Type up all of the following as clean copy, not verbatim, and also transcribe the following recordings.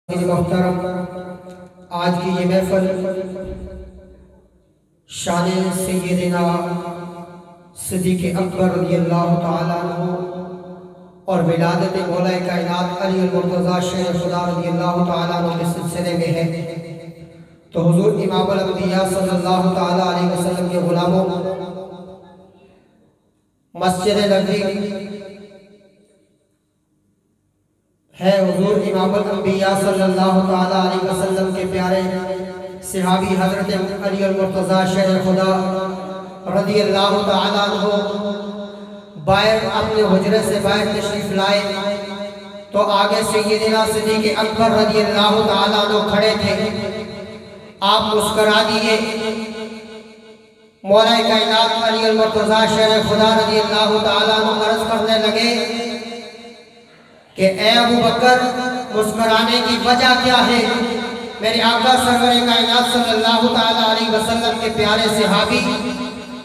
محترم، آج کی یہ محفل شان سیدنا صدیق اکبر رضی اللہ تعالیٰ عنہ اور ولادت مولا کائنات علی المرتضیٰ شیر خدا رضی اللہ تعالیٰ عنہ کے سلسلے میں ہے۔ تو حضور امام الانبیاء صلی اللہ تعالیٰ علیہ وسلم کے غلاموں، مسجد نبوی ہے حضور امام الانبیاء صلی اللہ تعالیٰ علیہ وسلم کے پیارے صحابی حضرت علی المرتضیٰ شیر خدا رضی اللہ تعالیٰ عنہ باہر اپنے حجرے سے باہر تشریف لائے تو آگے سیدنا صدیق اکبر رضی اللہ تعالیٰ عنہ کھڑے تھے۔ آپ مسکرا دیے، مولا کائنات علی المرتضیٰ شیر خدا رضی اللہ تعالیٰ عنہ عرض کرنے لگے کہ اے ابو بکر، مسکرانے کی وجہ کیا ہے؟ میرے آقا سرور کائنات صلی اللہ تعالیٰ علیہ وسلم کے پیارے صحابی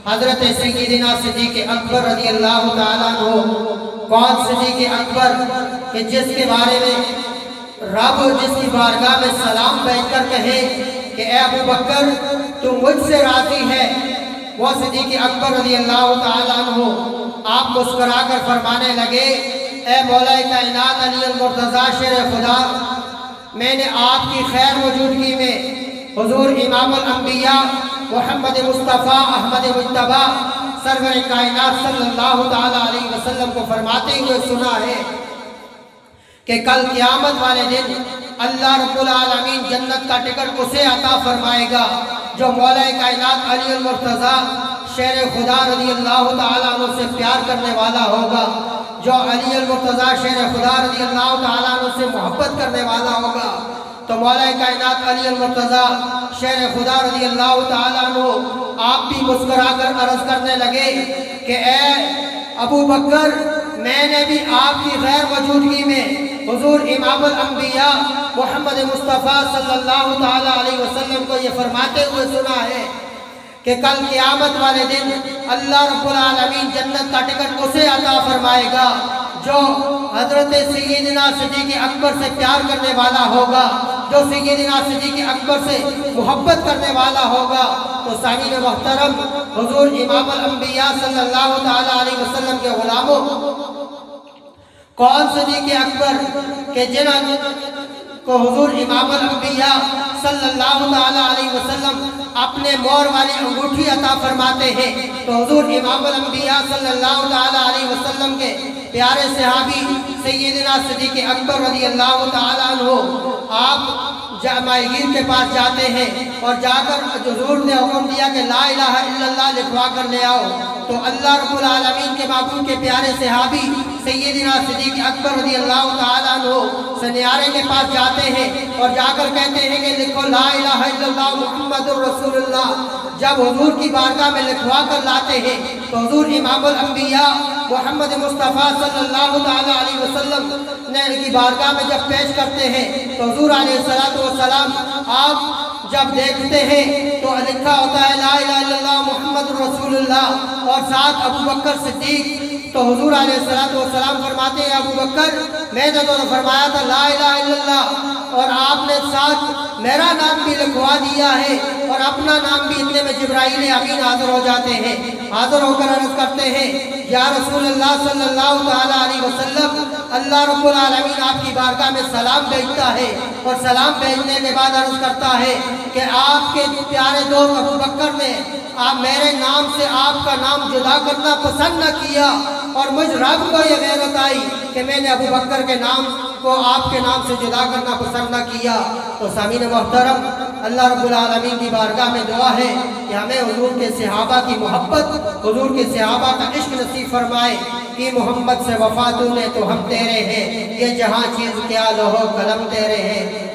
حضرت سیدنا صدیق اکبر رضی اللہ تعالیٰ عنہ، کون صدیق اکبر کہ جس کے بارے میں رب جس کی بارگاہ میں سلام بھیج کر کہے کہ اے ابو بکر تو مجھ سے راضی ہے، وہ صدیق اکبر رضی اللہ تعالیٰ عنہ۔ آپ مسکرا کر فرمانے لگے، اے مولا کائنات علی المرتضیٰ شیر خدا، میں نے آپ کی خیر موجودگی میں حضور امام الانبیاء محمد مصطفیٰ احمد مجتبی سرور کائنات صلی اللہ تعالیٰ علیہ وسلم کو فرماتے ہوئے سنا ہے کہ کل قیامت والے دن اللہ رب العالمین جنت کا ٹکٹ اسے عطا فرمائے گا جو مولا کائنات علی المرتضیٰ شیر خدا رضی اللہ تعالیٰ عنہ سے پیار کرنے والا ہوگا، جو علی المرتضیٰ شیر خدا رضی اللہ تعالیٰ عنہ سے محبت کرنے والا ہوگا۔ تو مولا کائنات علی المرتضیٰ شیر خدا رضی اللہ تعالیٰ عنہ آپ بھی مسکرا کر عرض کرنے لگے کہ اے ابو بکر، میں نے بھی آپ کی غیر موجودگی میں حضور امام الانبیاء محمد مصطفیٰ صلی اللہ تعالیٰ علیہ وسلم کو یہ فرماتے ہوئے سنا ہے کہ کل قیامت والے دن اللہ رب العالمین جنت کا ٹکٹ اسے عطا فرمائے گا جو حضرت سیدنا صدیق اکبر سے پیار کرنے والا ہوگا، جو سیدنا صدیق اکبر سے محبت کرنے والا ہوگا۔ تو سامعین محترم، حضور امام الانبیاء صلی اللہ تعالیٰ علیہ وسلم کے غلاموں، کون صدیق اکبر کہ جنہوں کو حضور امام الانبیاء صلی اللہ تعالیٰ علیہ وسلم اپنے مور والی انگوٹھی عطا فرماتے ہیں۔ تو حضور امام الانبیاء صلی اللہ تعالیٰ علیہ وسلم کے پیارے صحابی سیدنا صدیق اکبر رضی اللہ تعالیٰ عنہ آپ ماہی گیر کے پاس جاتے ہیں اور جا کر حضور نے حکم دیا کہ لا الہ الا اللہ لکھوا کر لے آؤ۔ تو اللہ رب العالمین کے معبود کے پیارے صحابی سیدنا صدیق اکبر رضی اللہ تعالیٰ عنہ سنیارے کے پاس جاتے ہیں اور جا کر کہتے ہیں کہ لکھو لا الہ الا اللہ محمد الرسول اللہ۔ جب حضور کی بارگاہ میں لکھوا کر لاتے ہیں تو حضور امام الانبیاء محمد مصطفیٰ صلی اللہ تعالیٰ علیہ وسلم نے کی بارگاہ میں جب پیش کرتے ہیں تو حضور علیہ السلام آپ جب دیکھتے ہیں تو لکھا ہوتا ہے لا الہ الا اللہ محمد رسول اللہ اور ساتھ ابو بکر صدیق۔ تو حضور علیہ السلام فرماتے ہیں ابو بکر، میں نے تو فرمایا تھا لا الہ الا اللہ اور آپ نے ساتھ میرا نام بھی لکھوا دیا ہے اور اپنا نام بھی، اتنے میں جبرائیل امین حاضر ہو جاتے ہیں، حاضر ہو کر عرض کرتے ہیں یا رسول اللہ صلی اللہ تعالیٰ علیہ وسلم، اللہ رب العالمین آپ کی بارگاہ میں سلام بھیجتا ہے اور سلام بھیجنے کے بعد عرض کرتا ہے کہ آپ کے پیارے دوست ابو بکر نے آپ میرے نام سے آپ کا نام جدا کرنا پسند نہ کیا اور مجھ رب کو یہ غیرت آئی کہ میں نے ابو بکر کے نام کو آپ کے نام سے جدا کرنا پسند نہ کیا۔ تو سامعین محترم، اللہ رب العالمین کی بارگاہ میں دعا ہے کہ ہمیں حضور کے صحابہ کی محبت، حضور کے صحابہ کا عشق نصیب فرمائے کہ محمد سے وفا تو نے تو ہم تیرے ہیں، یہ جہاں چیز کیا لوح قلم تیرے ہیں۔